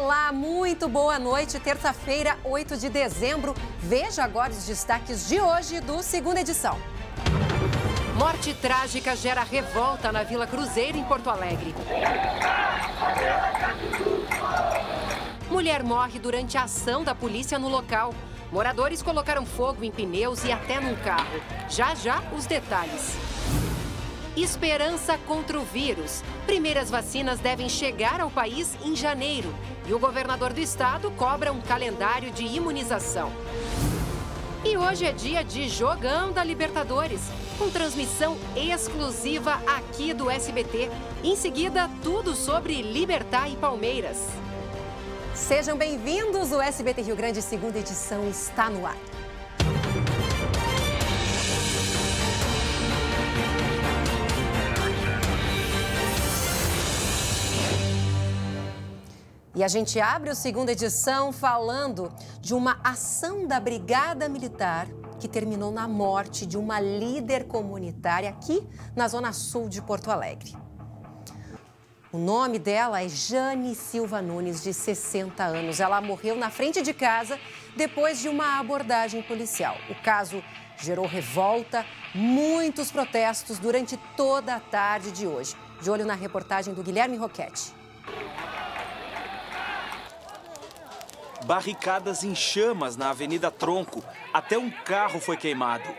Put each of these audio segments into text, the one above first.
Olá, muito boa noite. Terça-feira, 8 de dezembro. Veja agora os destaques de hoje do Segunda Edição. Morte trágica gera revolta na Vila Cruzeiro, em Porto Alegre. Mulher morre durante a ação da polícia no local. Moradores colocaram fogo em pneus e até num carro. Já já, os detalhes. Esperança contra o vírus. Primeiras vacinas devem chegar ao país em janeiro. E o governador do estado cobra um calendário de imunização. E hoje é dia de Jogão da Libertadores, com transmissão exclusiva aqui do SBT. Em seguida, tudo sobre Libertad e Palmeiras. Sejam bem-vindos, o SBT Rio Grande, Segunda Edição, está no ar. E a gente abre o Segunda Edição falando de uma ação da Brigada Militar que terminou na morte de uma líder comunitária aqui na Zona Sul de Porto Alegre. O nome dela é Jane Silva Nunes, de 60 anos. Ela morreu na frente de casa depois de uma abordagem policial. O caso gerou revolta, muitos protestos durante toda a tarde de hoje. De olho na reportagem do Guilherme Roquete. Barricadas em chamas na Avenida Tronco. Até um carro foi queimado.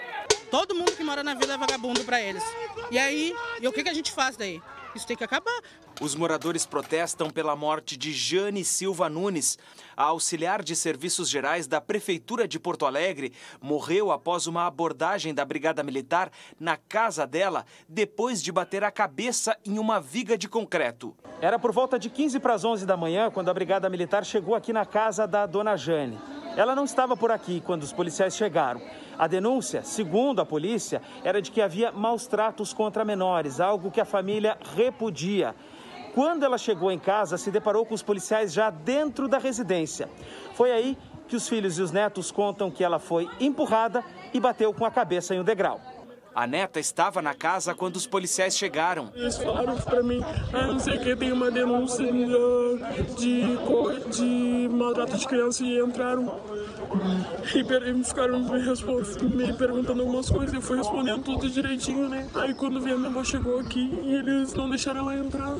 Todo mundo que mora na vila é vagabundo para eles. E aí, o que a gente faz daí? Isso tem que acabar. Os moradores protestam pela morte de Jane Silva Nunes. A auxiliar de serviços gerais da Prefeitura de Porto Alegre morreu após uma abordagem da Brigada Militar na casa dela, depois de bater a cabeça em uma viga de concreto. Era por volta de 15 para as 11 da manhã, quando a Brigada Militar chegou aqui na casa da dona Jane. Ela não estava por aqui quando os policiais chegaram. A denúncia, segundo a polícia, era de que havia maus tratos contra menores, algo que a família repudia. Quando ela chegou em casa, se deparou com os policiais já dentro da residência. Foi aí que os filhos e os netos contam que ela foi empurrada e bateu com a cabeça em um degrau. A neta estava na casa quando os policiais chegaram. Eles falaram para mim, não sei o que, tem uma denúncia de maltrato de criança e entraram e ficaram me perguntando algumas coisas e eu fui respondendo tudo direitinho, né? Aí quando a minha avó chegou aqui, eles não deixaram ela entrar.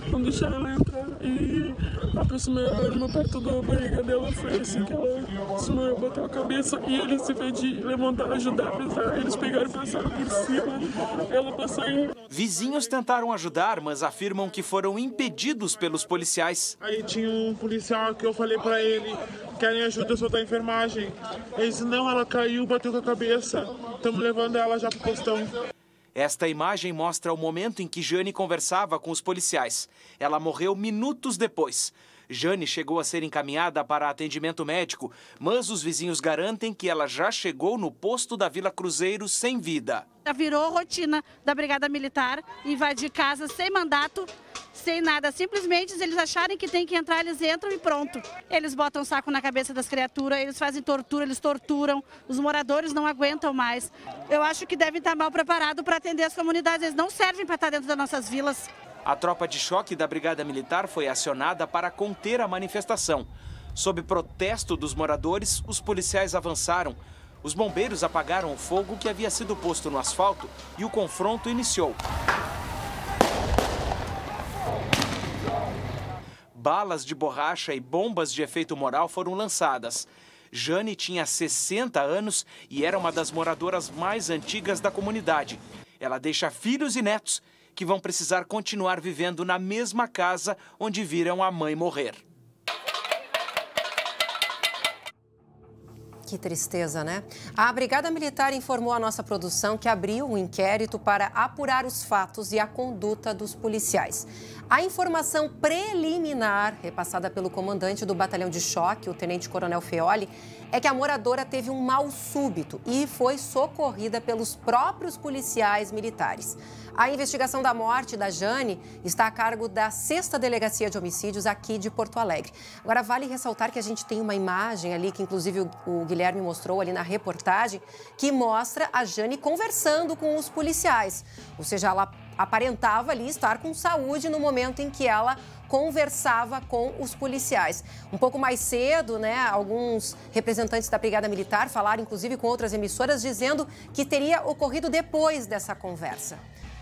Não deixaram ela entrar e a pessoa me perto da barriga dela foi assim que ela desmaiou, bateu a cabeça e eles, em vez de levantar, ajudar a pesar, eles pegaram e passaram por cima, ela passou em... Vizinhos tentaram ajudar, mas afirmam que foram impedidos pelos policiais. Aí tinha um policial que eu falei pra ele, querem ajuda, eu sou da enfermagem. Ele disse, não, ela caiu, bateu com a cabeça, estamos levando ela já pro postão. Esta imagem mostra o momento em que Jane conversava com os policiais. Ela morreu minutos depois. Jane chegou a ser encaminhada para atendimento médico, mas os vizinhos garantem que ela já chegou no posto da Vila Cruzeiro sem vida. Já virou rotina da Brigada Militar, invadir casa sem mandato, sem nada. Simplesmente, se eles acharem que tem que entrar, eles entram e pronto. Eles botam um saco na cabeça das criaturas, eles fazem tortura, eles torturam. Os moradores não aguentam mais. Eu acho que devem estar mal preparados para atender as comunidades. Eles não servem para estar dentro das nossas vilas. A tropa de choque da Brigada Militar foi acionada para conter a manifestação. Sob protesto dos moradores, os policiais avançaram. Os bombeiros apagaram o fogo que havia sido posto no asfalto e o confronto iniciou. Balas de borracha e bombas de efeito moral foram lançadas. Jane tinha 60 anos e era uma das moradoras mais antigas da comunidade. Ela deixa filhos e netos que vão precisar continuar vivendo na mesma casa onde viram a mãe morrer. Que tristeza, né? A Brigada Militar informou à nossa produção que abriu um inquérito para apurar os fatos e a conduta dos policiais. A informação preliminar, repassada pelo comandante do batalhão de choque, o tenente-coronel Feoli, é que a moradora teve um mal súbito e foi socorrida pelos próprios policiais militares. A investigação da morte da Jane está a cargo da 6ª Delegacia de Homicídios aqui de Porto Alegre. Agora, vale ressaltar que a gente tem uma imagem ali, que inclusive o Guilherme mostrou ali na reportagem, que mostra a Jane conversando com os policiais. Ou seja, ela aparentava ali estar com saúde no momento em que ela conversava com os policiais. Um pouco mais cedo, né, alguns representantes da Brigada Militar falaram, inclusive, com outras emissoras, dizendo que teria ocorrido depois dessa conversa,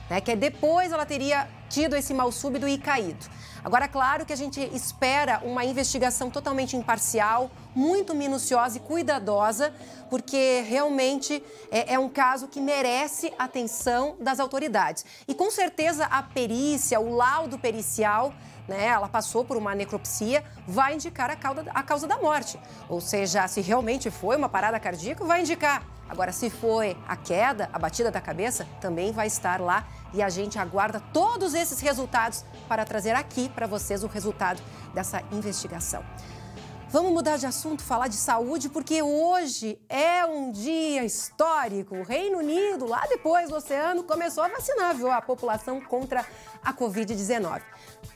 né, que depois ela teria tido esse mal súbito e caído. Agora, claro que a gente espera uma investigação totalmente imparcial, muito minuciosa e cuidadosa, porque realmente é um caso que merece atenção das autoridades. E com certeza a perícia, o laudo pericial, né, ela passou por uma necropsia, vai indicar a causa da morte. Ou seja, se realmente foi uma parada cardíaca, vai indicar. Agora, se foi a queda, a batida da cabeça, também vai estar lá. E a gente aguarda todos esses resultados para trazer aqui para vocês o resultado dessa investigação. Vamos mudar de assunto, falar de saúde, porque hoje é um dia histórico. O Reino Unido, lá depois do oceano, começou a vacinar, viu, a população contra a Covid-19.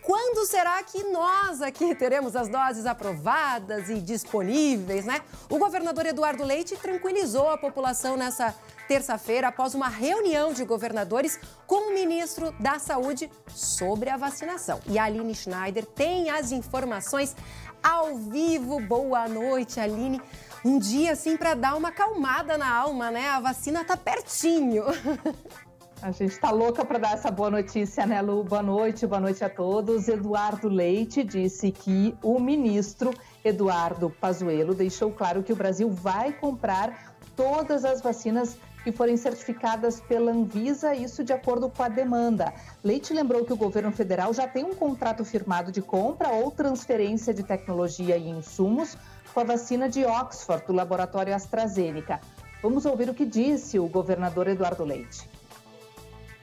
Quando será que nós aqui teremos as doses aprovadas e disponíveis, né? O governador Eduardo Leite tranquilizou a população nessa terça-feira após uma reunião de governadores com o ministro da Saúde sobre a vacinação. E a Aline Schneider tem as informações ao vivo. Boa noite, Aline. Um dia assim para dar uma acalmada na alma, né? A vacina tá pertinho. A gente está louca para dar essa boa notícia, né, Lu? Boa noite a todos. Eduardo Leite disse que o ministro Eduardo Pazuello deixou claro que o Brasil vai comprar todas as vacinas que forem certificadas pela Anvisa, isso de acordo com a demanda. Leite lembrou que o governo federal já tem um contrato firmado de compra ou transferência de tecnologia e insumos com a vacina de Oxford, do laboratório AstraZeneca. Vamos ouvir o que disse o governador Eduardo Leite.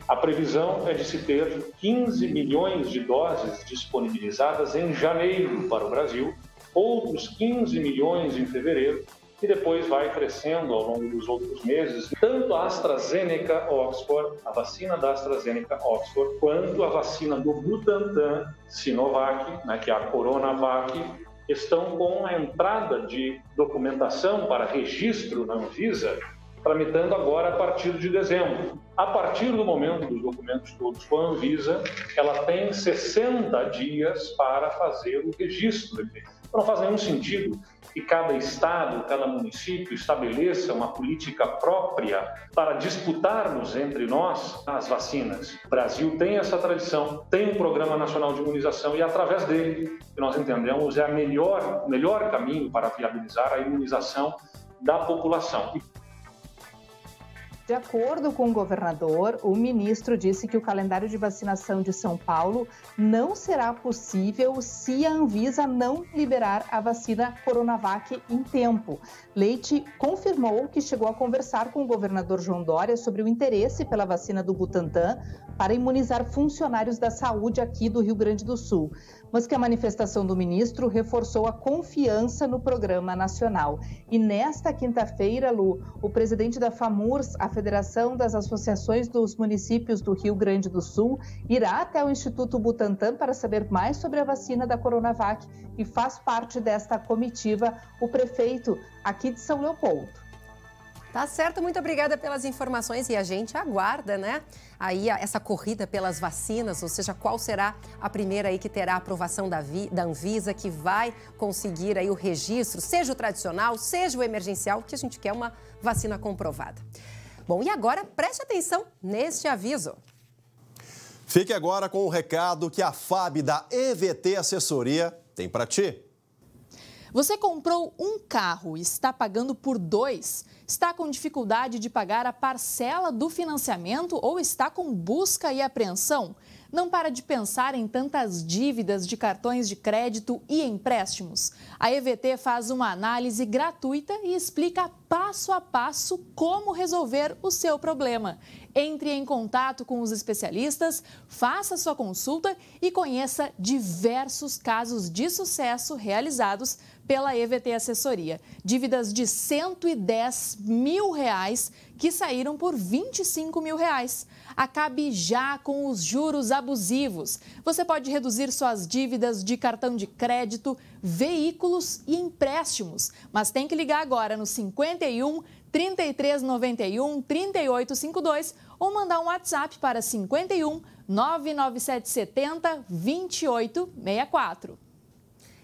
A previsão é de se ter 15 milhões de doses disponibilizadas em janeiro para o Brasil, outros 15 milhões em fevereiro, e depois vai crescendo ao longo dos outros meses. Tanto a AstraZeneca Oxford, a vacina da AstraZeneca Oxford, quanto a vacina do Butantan Sinovac, né, que é a Coronavac, estão com a entrada de documentação para registro na Anvisa, tramitando agora a partir de dezembro. A partir do momento dos documentos todos com a Anvisa, ela tem 60 dias para fazer o registro. Não faz nenhum sentido que cada estado, cada município estabeleça uma política própria para disputarmos entre nós as vacinas. O Brasil tem essa tradição, tem um Programa Nacional de Imunização e, através dele, que nós entendemos, é o melhor caminho para viabilizar a imunização da população. De acordo com o governador, o ministro disse que o calendário de vacinação de São Paulo não será possível se a Anvisa não liberar a vacina Coronavac em tempo. Leite confirmou que chegou a conversar com o governador João Dória sobre o interesse pela vacina do Butantan para imunizar funcionários da saúde aqui do Rio Grande do Sul, mas que a manifestação do ministro reforçou a confiança no programa nacional. E nesta quinta-feira, Lu, o presidente da FAMURS, a Federação das Associações dos Municípios do Rio Grande do Sul, irá até o Instituto Butantan para saber mais sobre a vacina da Coronavac e faz parte desta comitiva o prefeito aqui de São Leopoldo. Tá certo, muito obrigada pelas informações e a gente aguarda, né, aí essa corrida pelas vacinas, ou seja, qual será a primeira aí que terá a aprovação da Anvisa, que vai conseguir aí o registro, seja o tradicional, seja o emergencial, que a gente quer uma vacina comprovada. Bom, e agora preste atenção neste aviso. Fique agora com o recado que a FAB da EVT Assessoria tem para ti. Você comprou um carro e está pagando por 2? Está com dificuldade de pagar a parcela do financiamento ou está com busca e apreensão? Não para de pensar em tantas dívidas de cartões de crédito e empréstimos. A EVT faz uma análise gratuita e explica passo a passo como resolver o seu problema. Entre em contato com os especialistas, faça sua consulta e conheça diversos casos de sucesso realizados pela EVT Assessoria. Dívidas de R$110 mil que saíram por R$25 mil. Acabe já com os juros abusivos. Você pode reduzir suas dívidas de cartão de crédito, veículos e empréstimos. Mas tem que ligar agora no 51 3391 3852 ou mandar um WhatsApp para 51 99770 2864.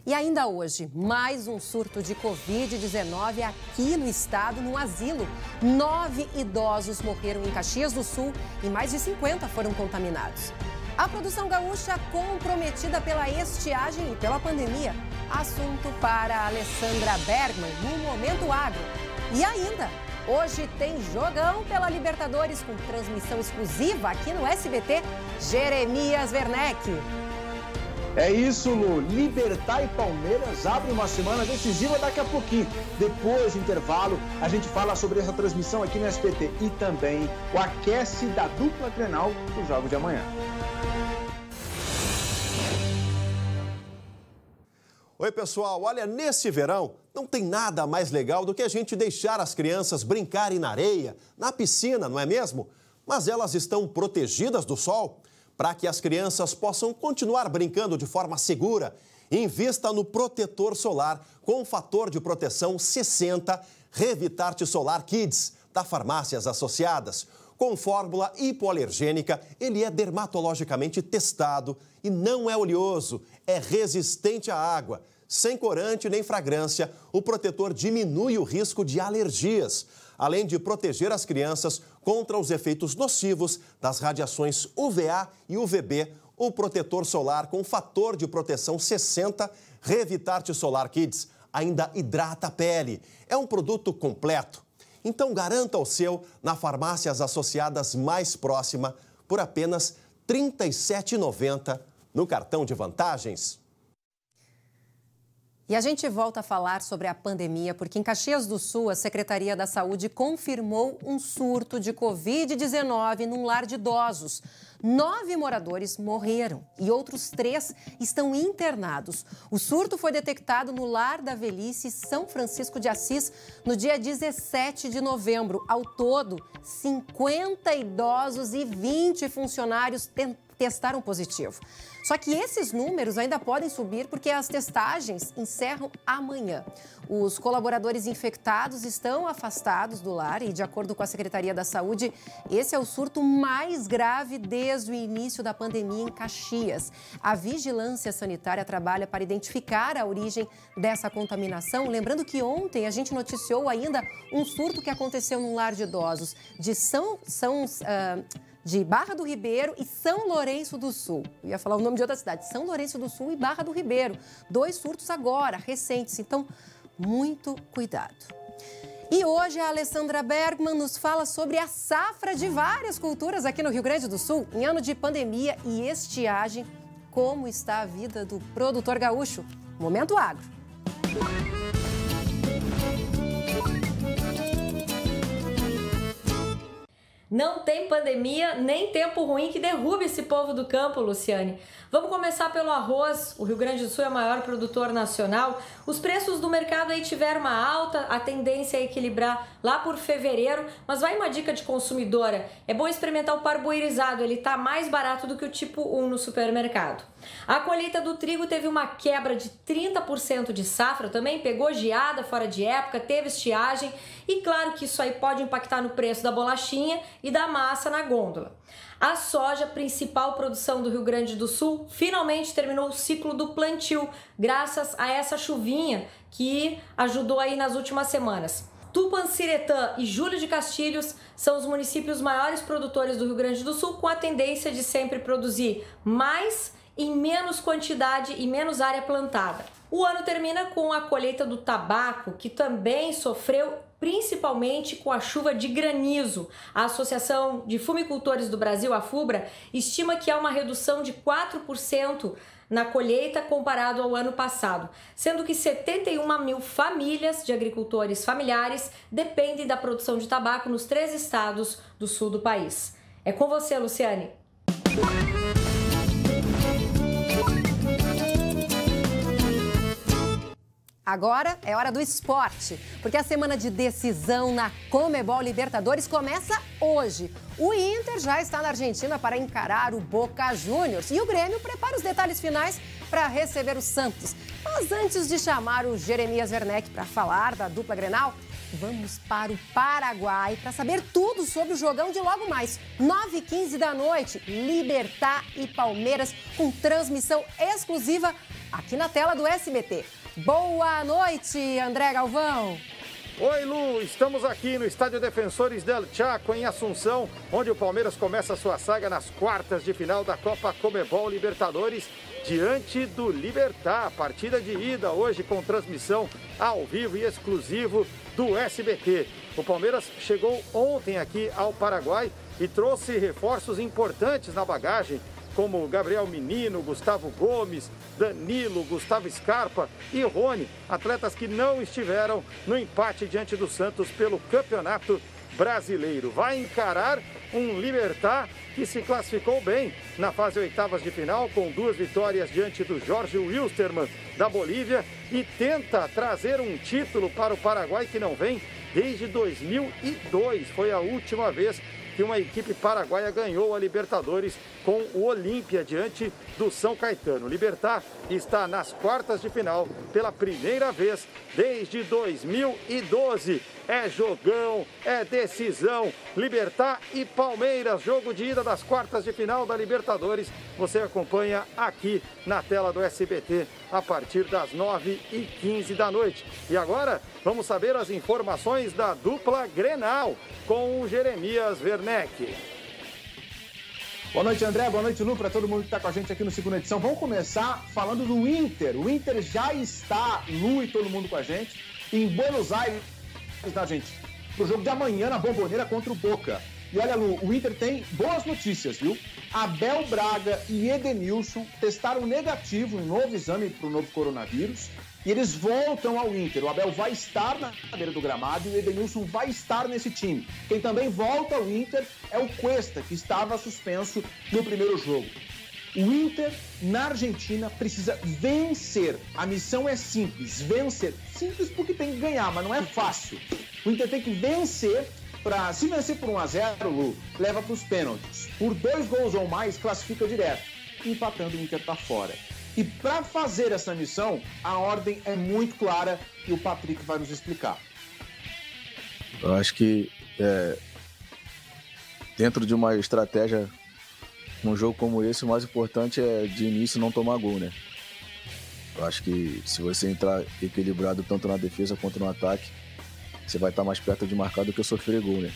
E ainda hoje, mais um surto de Covid-19 aqui no estado, no asilo. 9 idosos morreram em Caxias do Sul e mais de 50 foram contaminados. A produção gaúcha comprometida pela estiagem e pela pandemia. Assunto para Alessandra Bergman no Momento Agro. E ainda, hoje tem jogão pela Libertadores com transmissão exclusiva aqui no SBT, Jeremias Werneck. É isso, Lu. Libertad e Palmeiras abrem uma semana decisiva daqui a pouquinho. Depois do intervalo, a gente fala sobre essa transmissão aqui no SBT e também o aquece da dupla Grenal dos jogos de amanhã. Oi, pessoal. Olha, nesse verão não tem nada mais legal do que a gente deixar as crianças brincarem na areia, na piscina, não é mesmo? Mas elas estão protegidas do sol? Para que as crianças possam continuar brincando de forma segura, invista no protetor solar com fator de proteção 60 Revitarte Solar Kids, da Farmácias Associadas. Com fórmula hipoalergênica, ele é dermatologicamente testado e não é oleoso, é resistente à água. Sem corante nem fragrância, o protetor diminui o risco de alergias, além de proteger as crianças contra os efeitos nocivos das radiações UVA e UVB. O protetor solar com fator de proteção 60 Revitarte Solar Kids ainda hidrata a pele. É um produto completo. Então garanta o seu na Farmácias Associadas mais próxima por apenas R$ 37,90 no cartão de vantagens. E a gente volta a falar sobre a pandemia, porque em Caxias do Sul, a Secretaria da Saúde confirmou um surto de Covid-19 num lar de idosos. 9 moradores morreram e outros 3 estão internados. O surto foi detectado no Lar da Velhice São Francisco de Assis no dia 17 de novembro. Ao todo, 50 idosos e 20 funcionários testaram positivo. Só que esses números ainda podem subir porque as testagens encerram amanhã. Os colaboradores infectados estão afastados do lar e, de acordo com a Secretaria da Saúde, esse é o surto mais grave desde o início da pandemia em Caxias. A Vigilância Sanitária trabalha para identificar a origem dessa contaminação. Lembrando que ontem a gente noticiou ainda um surto que aconteceu num lar de idosos de Barra do Ribeiro e São Lourenço do Sul. Eu ia falar o nome de outra cidade, São Lourenço do Sul e Barra do Ribeiro. 2 surtos agora, recentes, então muito cuidado. E hoje a Alessandra Bergman nos fala sobre a safra de várias culturas aqui no Rio Grande do Sul. Em ano de pandemia e estiagem, como está a vida do produtor gaúcho? Momento Agro. Não tem pandemia nem tempo ruim que derrube esse povo do campo, Luciane. Vamos começar pelo arroz. O Rio Grande do Sul é o maior produtor nacional. Os preços do mercado aí tiveram uma alta, a tendência é equilibrar lá por fevereiro. Mas vai uma dica de consumidora. É bom experimentar o parboilizado, ele tá mais barato do que o tipo 1 no supermercado. A colheita do trigo teve uma quebra de 30% de safra, também pegou geada fora de época, teve estiagem e claro que isso aí pode impactar no preço da bolachinha e da massa na gôndola. A soja, principal produção do Rio Grande do Sul, finalmente terminou o ciclo do plantio, graças a essa chuvinha que ajudou aí nas últimas semanas. Tupanciretã e Júlio de Castilhos são os municípios maiores produtores do Rio Grande do Sul, com a tendência de sempre produzir mais em menos quantidade e menos área plantada. O ano termina com a colheita do tabaco, que também sofreu principalmente com a chuva de granizo. A Associação de Fumicultores do Brasil, a FUBRA, estima que há uma redução de 4% na colheita comparado ao ano passado, sendo que 71 mil famílias de agricultores familiares dependem da produção de tabaco nos 3 estados do sul do país. É com você, Luciane. Agora é hora do esporte, porque a semana de decisão na Conmebol Libertadores começa hoje. O Inter já está na Argentina para encarar o Boca Juniors e o Grêmio prepara os detalhes finais para receber o Santos. Mas antes de chamar o Jeremias Werneck para falar da dupla Grenal, vamos para o Paraguai para saber tudo sobre o jogão de logo mais. 9h15 da noite, Libertad e Palmeiras com transmissão exclusiva aqui na tela do SBT. Boa noite, André Galvão. Oi, Lu. Estamos aqui no Estádio Defensores del Chaco, em Assunção, onde o Palmeiras começa a sua saga nas quartas de final da Copa Conmebol Libertadores, diante do Libertad. Partida de ida hoje com transmissão ao vivo e exclusivo do SBT. O Palmeiras chegou ontem aqui ao Paraguai e trouxe reforços importantes na bagagem, como Gabriel Menino, Gustavo Gomes, Danilo, Gustavo Scarpa e Rony, atletas que não estiveram no empate diante do Santos pelo Campeonato Brasileiro. Vai encarar um Libertad que se classificou bem na fase oitavas de final, com 2 vitórias diante do Jorge Wilstermann da Bolívia, e tenta trazer um título para o Paraguai que não vem desde 2002. Foi a última vez que uma equipe paraguaia ganhou a Libertadores com o Olímpia diante do São Caetano. Libertad está nas quartas de final pela primeira vez desde 2012. É jogão, é decisão. Libertad e Palmeiras, jogo de ida das quartas de final da Libertadores. Você acompanha aqui na tela do SBT a partir das 9h15 da noite. E agora vamos saber as informações da dupla Grenal com o Jeremias Werneck. Boa noite, André. Boa noite, Lu, para todo mundo que está com a gente aqui no segunda edição. Vamos começar falando do Inter. O Inter já está, Lu e todo mundo com a gente, em Buenos Aires, na Argentina, para o jogo de amanhã na Bombonera contra o Boca. E olha, Lu, o Inter tem boas notícias, viu? Abel Braga e Edenilson testaram negativo em novo exame para o novo coronavírus e eles voltam ao Inter. O Abel vai estar na cadeira do gramado e o Edenilson vai estar nesse time. Quem também volta ao Inter é o Cuesta, que estava suspenso no primeiro jogo. O Inter, na Argentina, precisa vencer. A missão é simples, vencer. Simples porque tem que ganhar, mas não é fácil. O Inter tem que vencer. Se vencer por 1-0, Lu, leva para os pênaltis. Por 2 gols ou mais, classifica direto. Empatando, o Inter está fora. E para fazer essa missão, a ordem é muito clara e o Patrick vai nos explicar. Eu acho que dentro de uma estratégia, num jogo como esse, o mais importante é de início não tomar gol, né? Eu acho que se você entrar equilibrado tanto na defesa quanto no ataque, você vai estar mais perto de marcar do que sofrer gol, né?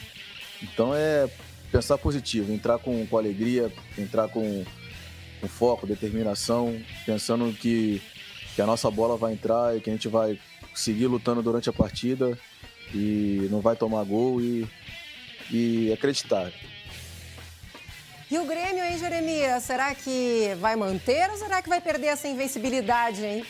Então é pensar positivo, entrar com alegria, entrar com foco, determinação, pensando que a nossa bola vai entrar e que a gente vai seguir lutando durante a partida e não vai tomar gol e acreditar. E o Grêmio, hein, Jeremias? Será que vai manter ou será que vai perder essa invencibilidade, hein?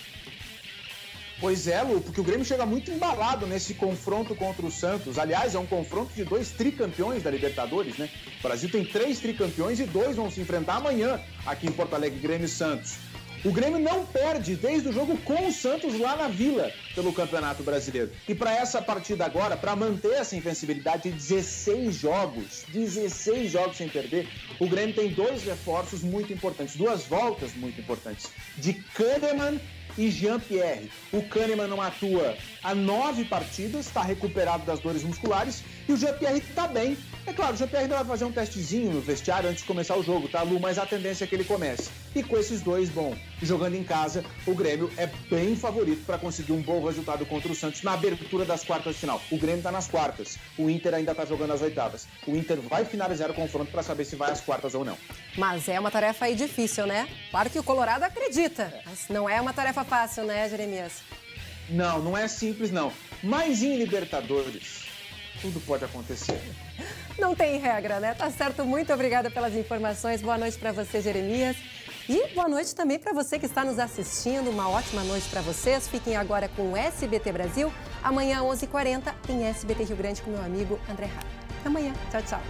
Pois é, Lu, porque o Grêmio chega muito embalado nesse confronto contra o Santos. Aliás, é um confronto de 2 tricampeões da Libertadores, né? O Brasil tem 3 tricampeões e 2 vão se enfrentar amanhã aqui em Porto Alegre, Grêmio e Santos. O Grêmio não perde desde o jogo com o Santos lá na Vila pelo Campeonato Brasileiro. E para essa partida agora, para manter essa invencibilidade de 16 jogos sem perder, o Grêmio tem 2 reforços muito importantes, 2 voltas muito importantes, de Kahneman e Jean-Pierre. O Kahneman não atua há 9 partidas, está recuperado das dores musculares e o Jean-Pierre está bem. É claro, o Jean-Pierre ainda vai fazer um testezinho no vestiário antes de começar o jogo, tá, Lu? Mas a tendência é que ele comece. E com esses 2, jogando em casa, o Grêmio é bem favorito para conseguir um bom resultado contra o Santos na abertura das quartas de final. O Grêmio está nas quartas, o Inter ainda está jogando as oitavas. O Inter vai finalizar o confronto para saber se vai às quartas ou não. Mas é uma tarefa aí difícil, né? Claro que o Colorado acredita, mas não é uma tarefa fácil, né, Jeremias? Não é simples, não. Mas em Libertadores, tudo pode acontecer. Não tem regra, né? Tá certo. Muito obrigada pelas informações. Boa noite para você, Jeremias. E boa noite também para você que está nos assistindo. Uma ótima noite para vocês. Fiquem agora com o SBT Brasil. Amanhã, 11h40, em SBT Rio Grande, com meu amigo André Rara. Até amanhã. Tchau, tchau.